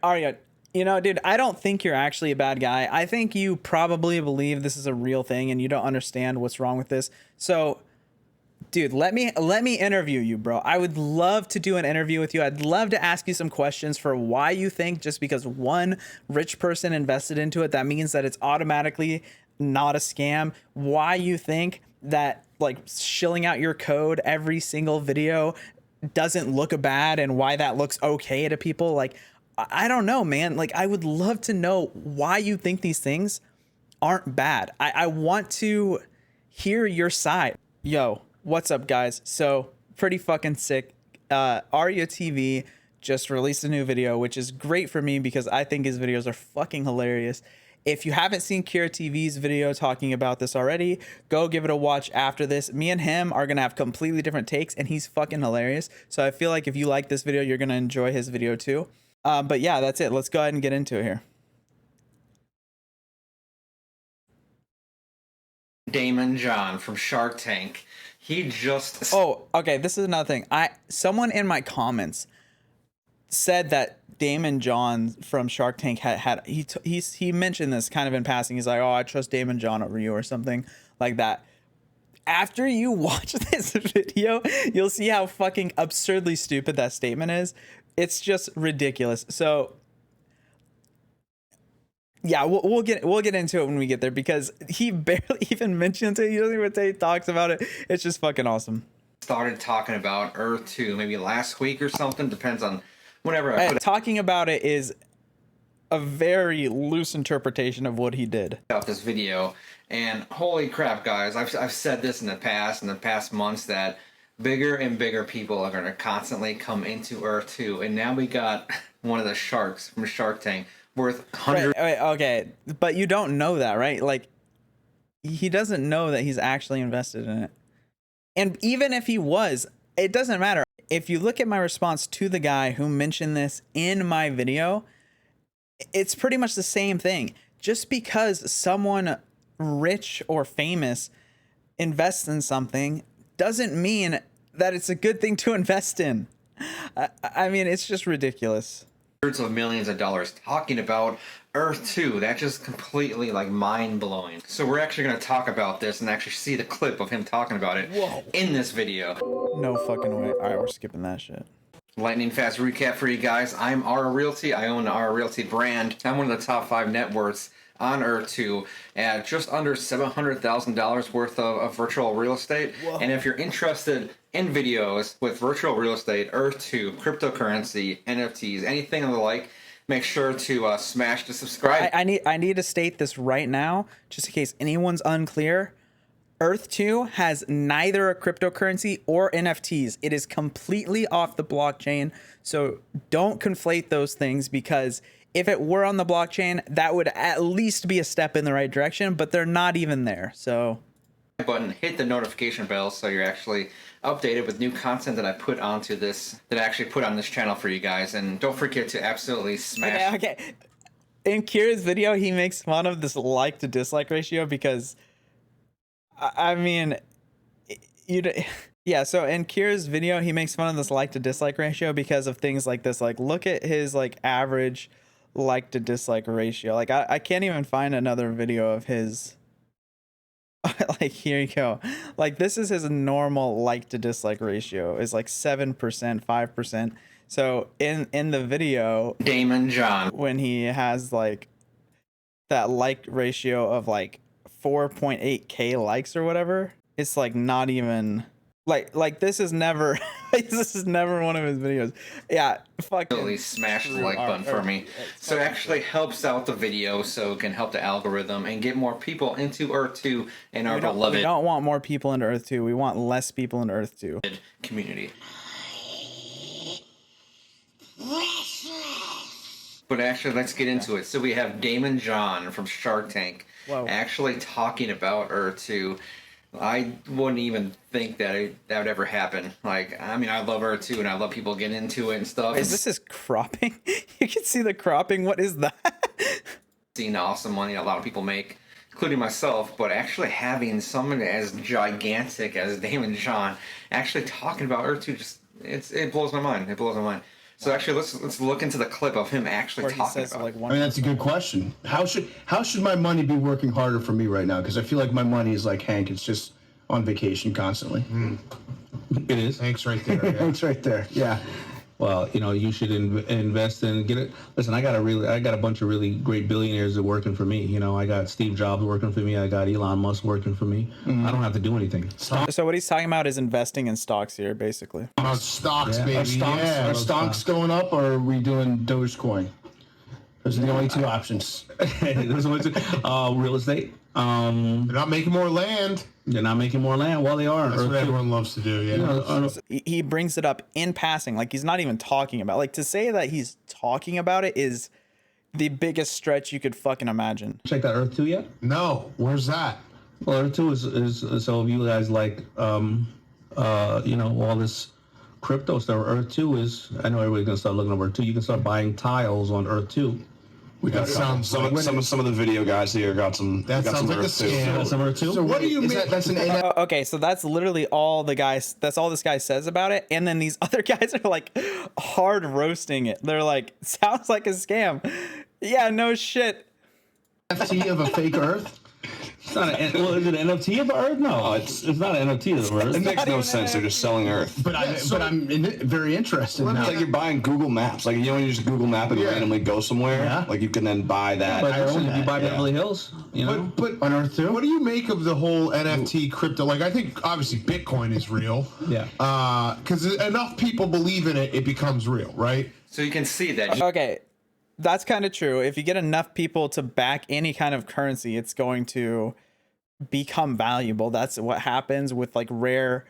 Arya, you know, dude, I don't think you're actually a bad guy. I think you probably believe this is a real thing and you don't understand what's wrong with this. So, dude, let me interview you, bro. I would love to do an interview with you. I'd love to ask you some questions for why you think just because one rich person invested into it, that means that it's automatically not a scam. Why you think that like shilling out your code every single video doesn't look bad and why that looks okay to people. Like, I don't know, man. Like, I would love to know why you think these things aren't bad. I want to hear your side. Yo, what's up, guys? So, pretty fucking sick. Arya TV just released a new video, which is great for me because I think his videos are fucking hilarious. If you haven't seen Kira TV's video talking about this already, go give it a watch after this. Me and him are going to have completely different takes, and he's fucking hilarious. So I feel like if you like this video, you're going to enjoy his video too. But yeah, that's it. Let's go ahead and get into it here. Daymond John from Shark Tank. He just... Oh, okay. This is another thing. Someone in my comments said that Daymond John from Shark Tank he mentioned this kind of in passing. He's like, oh, I trust Daymond John over you or something like that. After you watch this video, you'll see how fucking absurdly stupid that statement is. It's just ridiculous. So yeah, we'll get into it when we get there because he barely even mentions it. He doesn't even say he talks about it. It's just fucking awesome. Started talking about Earth 2 maybe last week or something. Depends on whenever I put it. Talking about it is a very loose interpretation of what he did. About this video, and holy crap, guys! I've said this in the past months that bigger and bigger people are going to constantly come into Earth 2, and now we got one of the sharks from Shark Tank worth hundreds. Wait, okay, but you don't know that, right? Like, he doesn't know that he's actually invested in it, and even if he was, it doesn't matter. If you look at my response to the guy who mentioned this in my video, it's pretty much the same thing. Just because someone rich or famous invests in something doesn't mean that it's a good thing to invest in. I mean, it's just ridiculous. Hundreds of millions of dollars talking about Earth 2. That's just completely like mind-blowing. So we're actually going to talk about this and actually see the clip of him talking about it in this video. No fucking way. All right, we're skipping that shit. Lightning fast recap for you guys. I'm Arya Realty. I own the Arya Realty brand. I'm one of the top 5 net worths on Earth 2 at just under $700,000 worth of virtual real estate. Whoa. And if you're interested in videos with virtual real estate, Earth 2, cryptocurrency, NFTs, anything of the like, make sure to smash the subscribe. I need to state this right now, just in case anyone's unclear. Earth 2 has neither a cryptocurrency or NFTs. It is completely off the blockchain. So don't conflate those things, because if it were on the blockchain, that would at least be a step in the right direction, but they're not even there. So button, hit the notification bell so you're actually updated with new content that I put onto this, that I actually put on this channel for you guys. And don't forget to absolutely smash. Okay. In Kira's video, he makes fun of this like to dislike ratio because, I mean, yeah, so in Kira's video, he makes fun of this like to dislike ratio because of things like this. Like, look at his like average like to dislike ratio. Like, I can't even find another video of his. Like, here you go. Like, this is his normal like to dislike ratio is like 7%, 5%. So in the video, Daymond John, when he has like that like ratio of like 4.8k likes or whatever, it's like not even like this is never this is never one of his videos. Yeah, fucking smash the like button for me. So it actually helps out the video, so it can help the algorithm and get more people into Earth 2 and our beloved. We don't want more people into Earth 2. We want less people into Earth 2 community. But actually, let's get into it. So we have Daymond John from Shark Tank actually talking about Earth 2. I wouldn't even think that that would ever happen. Like, I mean, I love Earth 2 and I love people getting into it and stuff. Is this his cropping? You can see the cropping. What is that? Seeing the awesome money a lot of people make, including myself, but actually having someone as gigantic as Daymond John actually talking about Earth 2, just it blows my mind. It blows my mind. So actually, let's look into the clip of him actually Where he talking says about like it. one. I mean, that's a good question. How should my money be working harder for me right now? Because I feel like my money is like Hank. It's just on vacation constantly. It is. Thanks right there. Yeah. It's right there. Yeah. Well, you should invest and get it. Listen, I got a bunch of really great billionaires that are working for me. I got Steve Jobs working for me. I got Elon Musk working for me. I don't have to do anything. So what he's talking about is investing in stocks here, basically. About stocks, baby. Are stocks going up, or are we doing Dogecoin? Those are the only two options. There's only two. Real estate. They're not making more land. They're not making more land. Well, they are. That's what everyone loves to do. Yeah. He brings it up in passing, like he's not even talking about. Like to say that he's talking about it is the biggest stretch you could fucking imagine. Check that Earth 2 yet? No. Where's that? Well, Earth 2 is so if you guys like all this crypto stuff. Earth 2 is. I know everybody's gonna start looking at Earth 2. You can start buying tiles on Earth 2. That sounds Some of the video guys here got some. That got sounds some like a Earth too. scam. Some Earth 2. So What do you mean? That's an NF. Okay, so that's literally all the guys. That's all this guy says about it. And then these other guys are like hard roasting it. They're like, sounds like a scam. Yeah, no shit. NFT of a fake Earth. It's not is it an NFT of Earth? No, it's not an NFT of Earth. It makes no even sense. They're just selling Earth. But I'm very interested It's now. like you're buying Google Maps. Like you just Google Map and randomly go somewhere. Yeah. Like you can then buy that. But I own listen, if you that, buy yeah. Beverly Hills, But On Earth 2? what do you make of the whole NFT crypto? Like I think obviously Bitcoin is real. Yeah. Because enough people believe in it, it becomes real, right? So you can see that. Okay, that's kind of true. If you get enough people to back any kind of currency, it's going to become valuable. That's what happens with like rare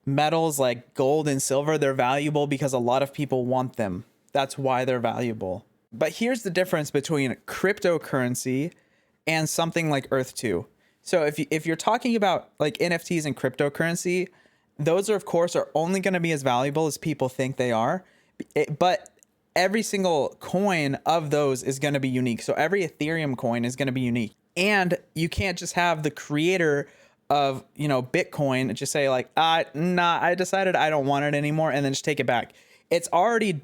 metals like gold and silver. They're valuable because a lot of people want them. That's why they're valuable. But here's the difference between cryptocurrency and something like Earth 2. So if you're talking about like NFTs and cryptocurrency, those are of course are only going to be as valuable as people think they are. But every single coin of those is going to be unique. So every Ethereum coin is going to be unique. And you can't just have the creator of, Bitcoin just say like, nah, I decided I don't want it anymore, and then just take it back. It's already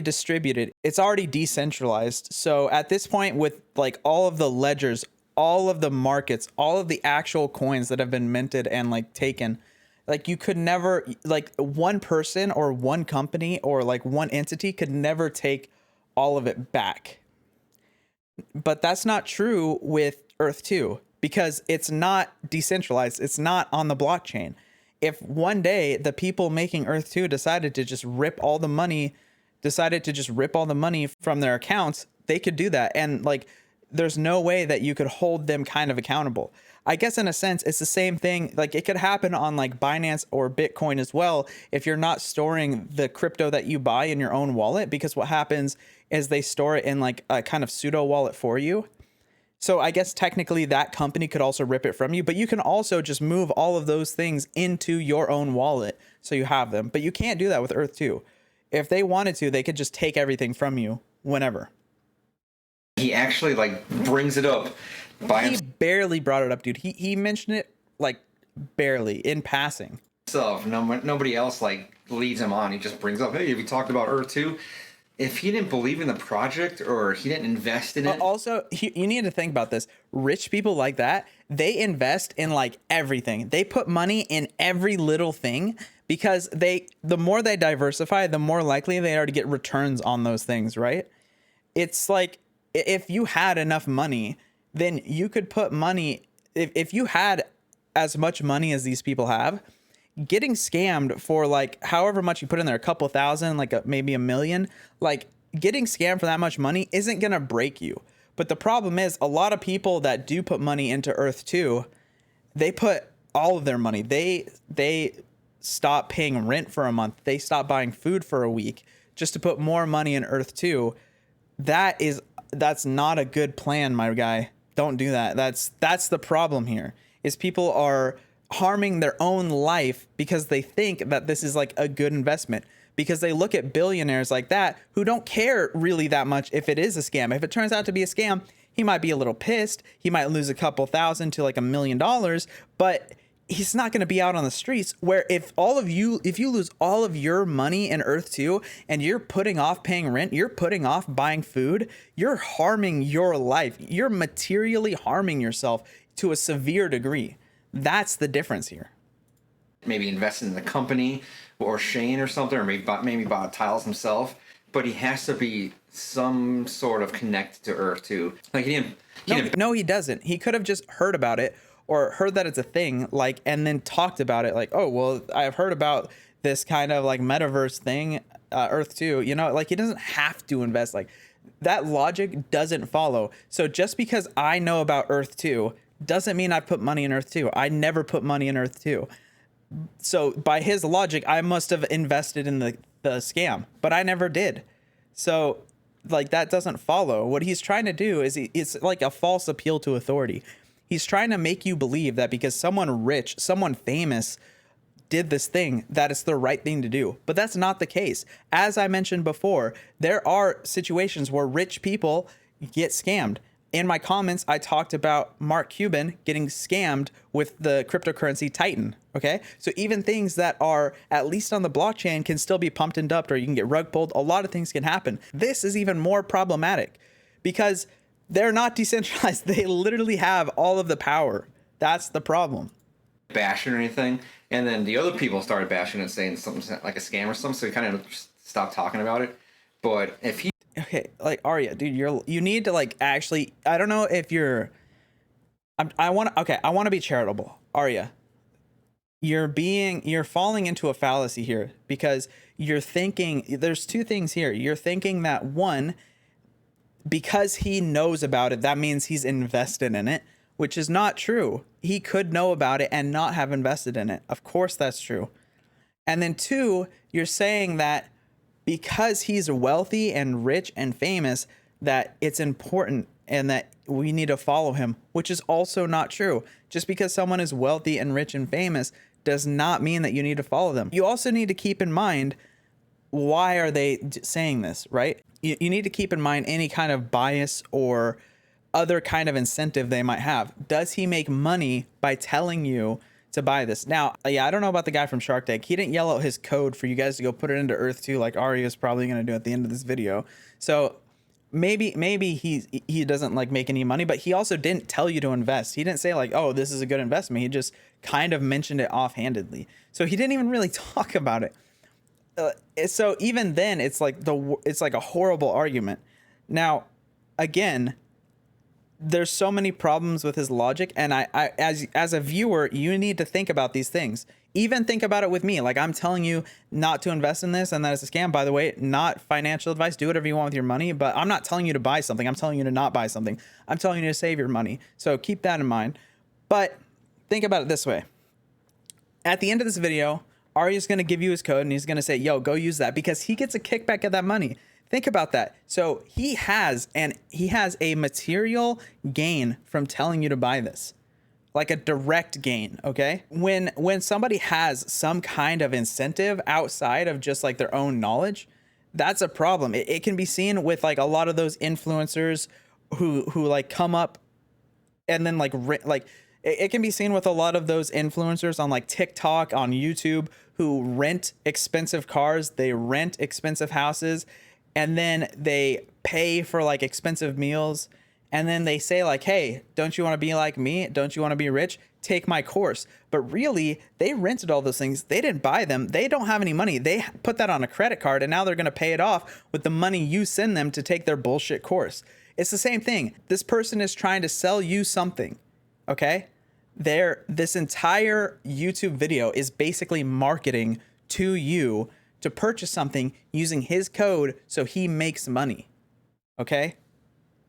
distributed. It's already decentralized. So at this point, with like all of the ledgers, all of the markets, all of the actual coins that have been minted and like taken, like you could never, like one person or one company or like one entity could never take all of it back. But that's not true with Earth 2 because it's not decentralized. It's not on the blockchain. If one day the people making Earth 2 decided to just rip all the money from their accounts, they could do that. And like, there's no way that you could hold them kind of accountable. I guess in a sense, it's the same thing. Like it could happen on like Binance or Bitcoin as well. If you're not storing the crypto that you buy in your own wallet, because what happens is they store it in like a kind of pseudo wallet for you. So I guess technically that company could also rip it from you, but you can also just move all of those things into your own wallet so you have them. But you can't do that with Earth 2. If they wanted to, they could just take everything from you whenever. He actually like brings it up by He barely brought it up, dude. He mentioned it like barely in passing. himself. Nobody else like leads him on. He just brings up, hey, have you talked about Earth 2? If he didn't believe in the project or he didn't invest in it. Also, you need to think about this. Rich people like that, they invest in like everything. They put money in every little thing because the more they diversify, the more likely they are to get returns on those things, right? It's like if you had enough money, then you could put money, if you had as much money as these people have, getting scammed for like however much you put in there, a couple thousand, like maybe $1 million, like getting scammed for that much money isn't going to break you. But the problem is a lot of people that do put money into Earth 2, they put all of their money. They stop paying rent for a month. They stop buying food for a week just to put more money in Earth 2. That's not a good plan, my guy. Don't do that. That's the problem here is people are harming their own life because they think that this is like a good investment, because they look at billionaires like that who don't care really that much if it is a scam. If it turns out to be a scam, he might be a little pissed. He might lose a couple thousand to like $1 million, but he's not going to be out on the streets, where if you lose all of your money in Earth 2 and you're putting off paying rent, you're putting off buying food, you're harming your life. You're materially harming yourself to a severe degree. That's the difference here. Maybe invested in the company or Shane or something, or maybe bought tiles himself, but he has to be some sort of connected to Earth 2. Like No, he doesn't. He could have just heard about it, or heard that it's a thing, like, and then talked about it, like, oh, well, I've heard about this kind of like metaverse thing, Earth 2, you know, like he doesn't have to invest. Like, that logic doesn't follow. So just because I know about Earth 2 doesn't mean I put money in Earth 2. I never put money in Earth 2. So by his logic, I must have invested in the scam, but I never did. So like, that doesn't follow. What he's trying to do is it's like a false appeal to authority. He's trying to make you believe that because someone rich, someone famous did this thing, that it's the right thing to do. But that's not the case. As I mentioned before, there are situations where rich people get scammed. In my comments, I talked about Mark Cuban getting scammed with the cryptocurrency Titan. Okay. So even things that are at least on the blockchain can still be pumped and dumped, or you can get rug pulled. A lot of things can happen. This is even more problematic because they're not decentralized. They literally have all of the power. That's the problem. bashing or anything, and then the other people started bashing and saying something like a scam or something, so we kind of stopped talking about it. But if he Okay, like Arya, dude, you need to like actually, I don't know if you're I want to be charitable. Arya, you're falling into a fallacy here, because you're thinking there's two things here. You're thinking that one, because he knows about it, that means he's invested in it, which is not true. He could know about it and not have invested in it. Of course that's true. And then two, you're saying that because he's wealthy and rich and famous, that it's important and that we need to follow him, which is also not true. Just because someone is wealthy and rich and famous does not mean that you need to follow them. You also need to keep in mind, why are they saying this, right? You need to keep in mind any kind of bias or other kind of incentive they might have. Does he make money by telling you to buy this? Now, yeah, I don't know about the guy from Shark Tank. He didn't yell out his code for you guys to go put it into Earth 2 like Arya is probably going to do at the end of this video. So maybe he doesn't like make any money, but he also didn't tell you to invest. He didn't say like, oh, this is a good investment. He just kind of mentioned it offhandedly. So he didn't even really talk about it. So even then, it's like a horrible argument. Now, again, there's so many problems with his logic, and I as a viewer, you need to think about these things. Even think about it with me. Like, I'm telling you not to invest in this and that it's a scam. By the way, not financial advice. Do whatever you want with your money, but I'm not telling you to buy something. I'm telling you to not buy something. I'm telling you to save your money. So keep that in mind. But think about it this way. At the end of this video, Arya's going to give you his code and he's going to say, yo, go use that, because he gets a kickback of that money. Think about that. So he has a material gain from telling you to buy this, like a direct gain. Okay. When somebody has some kind of incentive outside of just like their own knowledge, that's a problem. It can be seen with like a lot of those influencers who like come up and then it can be seen with a lot of those influencers on like TikTok, on YouTube, who rent expensive cars, they rent expensive houses, and then they pay for like expensive meals. And then they say like, hey, don't you want to be like me? Don't you want to be rich? Take my course. But really, they rented all those things. They didn't buy them. They don't have any money. They put that on a credit card, and now they're going to pay it off with the money you send them to take their bullshit course. It's the same thing. This person is trying to sell you something. Okay? This entire YouTube video is basically marketing to you to purchase something using his code so he makes money. Okay?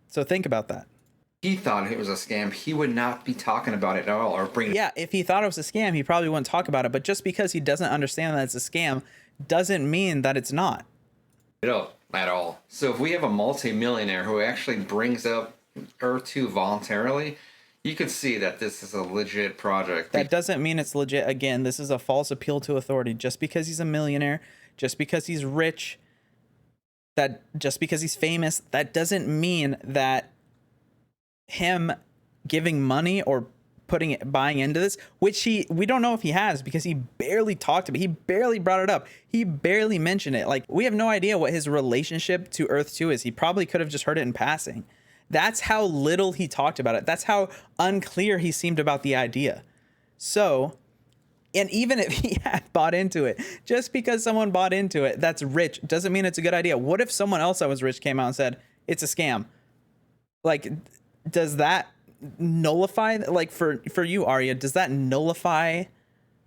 So think about that. he thought it was a scam, he would not be talking about it at all or bringing. Yeah, if he thought it was a scam, he probably wouldn't talk about it. But just because he doesn't understand that it's a scam doesn't mean that it's not. It up at all. So if we have a multi-millionaire who actually brings up Earth 2 voluntarily, you could see that this is a legit project. That doesn't mean it's legit. Again, this is a false appeal to authority. Just because he's a millionaire, just because he's rich, that just because he's famous, that doesn't mean that him giving money or buying into this, which we don't know if he has, because he barely talked about it. He barely brought it up. He barely mentioned it. Like, we have no idea what his relationship to Earth 2 is. He probably could have just heard it in passing. That's how little he talked about it. That's how unclear he seemed about the idea. So, and even if he had bought into it, just because someone bought into it that's rich doesn't mean it's a good idea. What if someone else that was rich came out and said it's a scam? Like, does that nullify, like, for you, Arya, does that nullify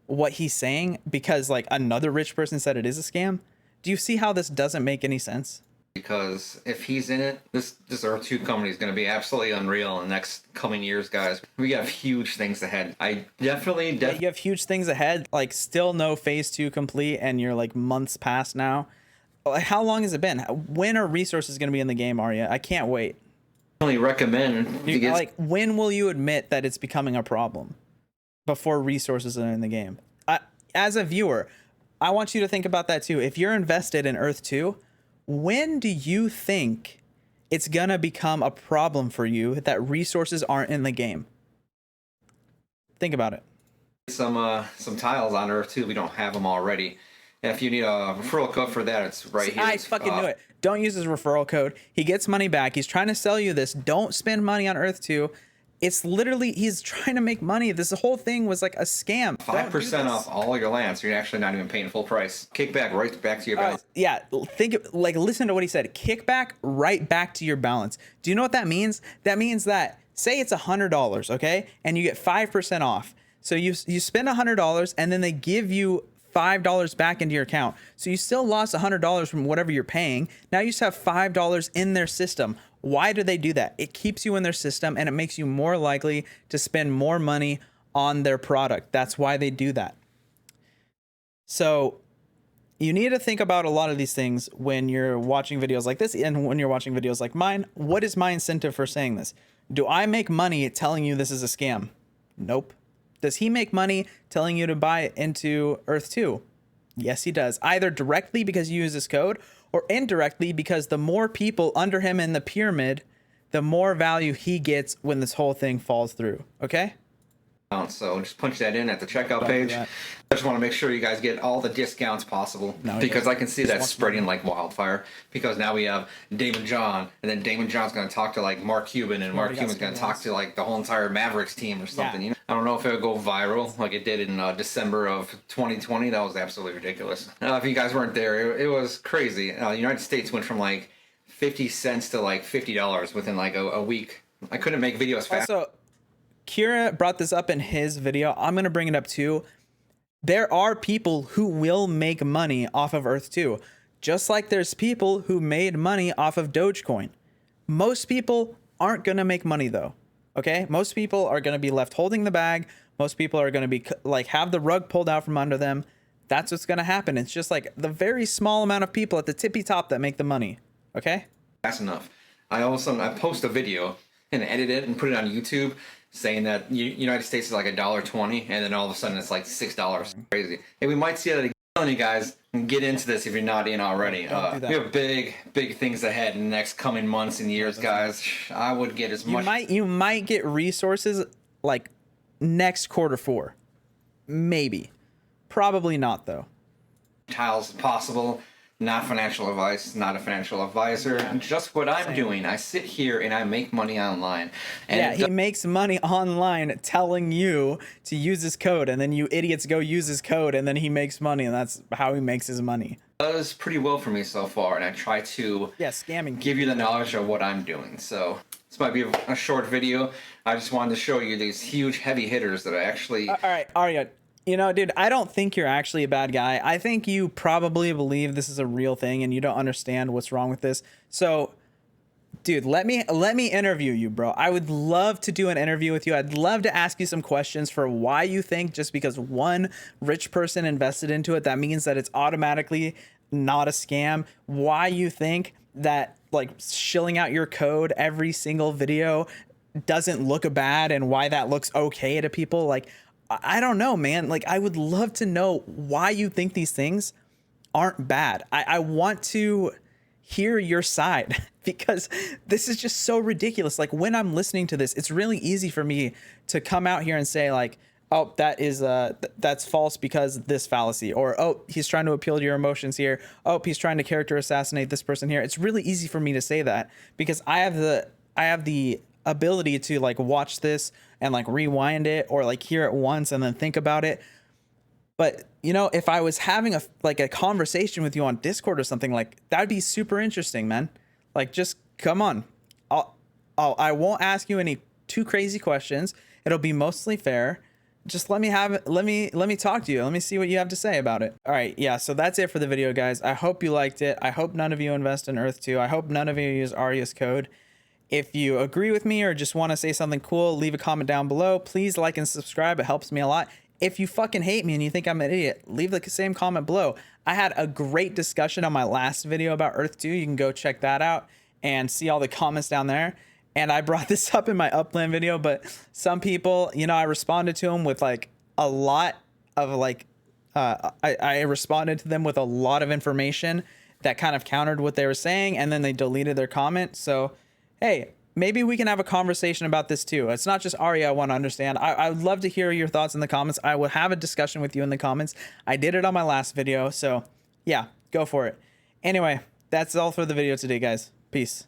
what he's saying because like another rich person said it is a scam? Do you see how this doesn't make any sense? Because if he's in it, this Earth 2 company is going to be absolutely unreal in the next coming years, guys. We have huge things ahead. I definitely You have huge things ahead. Like, still no phase 2 complete, and you're like months past now. Like, how long has it been? When are resources going to be in the game, Arya? I can't wait. recommend to get, like, when will you admit that it's becoming a problem? Before resources are in the game. As a viewer, I want you to think about that too. If you're invested in Earth 2, when do you think it's gonna become a problem for you that resources aren't in the game? Think about it. some tiles on Earth 2. We don't have them already. And if you need a referral code for that, it's right here. I fucking knew it. Don't use his referral code. He gets money back. He's trying to sell you this. Don't spend money on Earth 2. It's literally, he's trying to make money. This whole thing was like a scam. 5% off all your land, so you're actually not even paying full price. Kickback right back to your balance. Yeah, listen to what he said. Kickback right back to your balance. Do you know what that means? That means that, say it's $100, okay? And you get 5% off. So you spend $100 and then they give you $5 back into your account. So you still lost $100 from whatever you're paying. Now you just have $5 in their system. Why do they do that? It keeps you in their system and it makes you more likely to spend more money on their product. That's why they do that. So you need to think about a lot of these things when you're watching videos like this and when you're watching videos like mine. What is my incentive for saying this? Do I make money telling you this is a scam? Nope. Does he make money telling you to buy into Earth 2? Yes, he does. Either directly because you use this code, or indirectly because the more people under him in the pyramid, the more value he gets when this whole thing falls through. Okay? So just punch that in at the checkout page. I just want to make sure you guys get all the discounts possible, because I can see that spreading like wildfire. Because now we have Daymond John, and then Daymond John's going to talk to like Mark Cuban, and Mark Cuban's going to talk to like the whole entire Mavericks team or something. You know? I don't know if it would go viral like it did in December of 2020. That was absolutely ridiculous. If you guys weren't there, it was crazy. The United States went from like 50 cents to like $50 within like a week. I couldn't make videos fast. Also, Kira brought this up in his video. I'm going to bring it up too. There are people who will make money off of Earth 2, just like there's people who made money off of Dogecoin. Most people aren't going to make money though. Okay? Most people are going to be left holding the bag. Most people are going to be like, have the rug pulled out from under them. That's what's going to happen. It's just like the very small amount of people at the tippy top that make the money. Okay? That's enough. I post a video and edit it and put it on YouTube, saying that United States is like $1.20, and then all of a sudden it's like $6. Crazy. And we might see that again. You guys, get into this if you're not in already. We have big things ahead in the next coming months and years, guys. I would get as much. You might get resources like next Q4, maybe. Probably not though. Tiles as possible. Not financial advice, not a financial advisor. Just what I'm doing. I sit here and I make money online. And he makes money online telling you to use his code, and then you idiots go use his code, and then he makes money, and that's how he makes his money. It does pretty well for me so far, and I try to scamming give you the knowledge of what I'm doing. So this might be a short video. I just wanted to show you these huge heavy hitters that I actually... All right, Arya. You know, dude, I don't think you're actually a bad guy. I think you probably believe this is a real thing and you don't understand what's wrong with this. So, dude, let me interview you, bro. I would love to do an interview with you. I'd love to ask you some questions for why you think just because one rich person invested into it, that means that it's automatically not a scam. Why you think that like shilling out your code every single video doesn't look bad, and why that looks okay to people. Like, I don't know, man. Like, I would love to know why you think these things aren't bad. I want to hear your side because this is just so ridiculous. Like when I'm listening to this, it's really easy for me to come out here and say like, oh, that is that's false because this fallacy, or oh, he's trying to appeal to your emotions here. Oh, he's trying to character assassinate this person here. It's really easy for me to say that because I have the ability to like watch this and like rewind it or like hear it once and then think about it. But you know, if I was having a conversation with you on Discord or something, like that'd be super interesting, man. Like just come on. I won't ask you any too crazy questions. It'll be mostly fair. Just let me talk to you. Let me see what you have to say about it. All right. Yeah. So that's it for the video, guys. I hope you liked it. I hope none of you invest in Earth 2. I hope none of you use Arya's code. If you agree with me or just want to say something cool, leave a comment down below. Please like and subscribe. It helps me a lot. If you fucking hate me and you think I'm an idiot, leave the same comment below. I had a great discussion on my last video about Earth 2. You can go check that out and see all the comments down there. And I brought this up in my Upland video, but some people, you know, I responded to them with like a lot of like, I responded to them with a lot of information that kind of countered what they were saying, and then they deleted their comment. So, hey, maybe we can have a conversation about this too. It's not just Arya I want to understand. I would love to hear your thoughts in the comments. I will have a discussion with you in the comments. I did it on my last video, so yeah, go for it. Anyway, that's all for the video today, guys. Peace.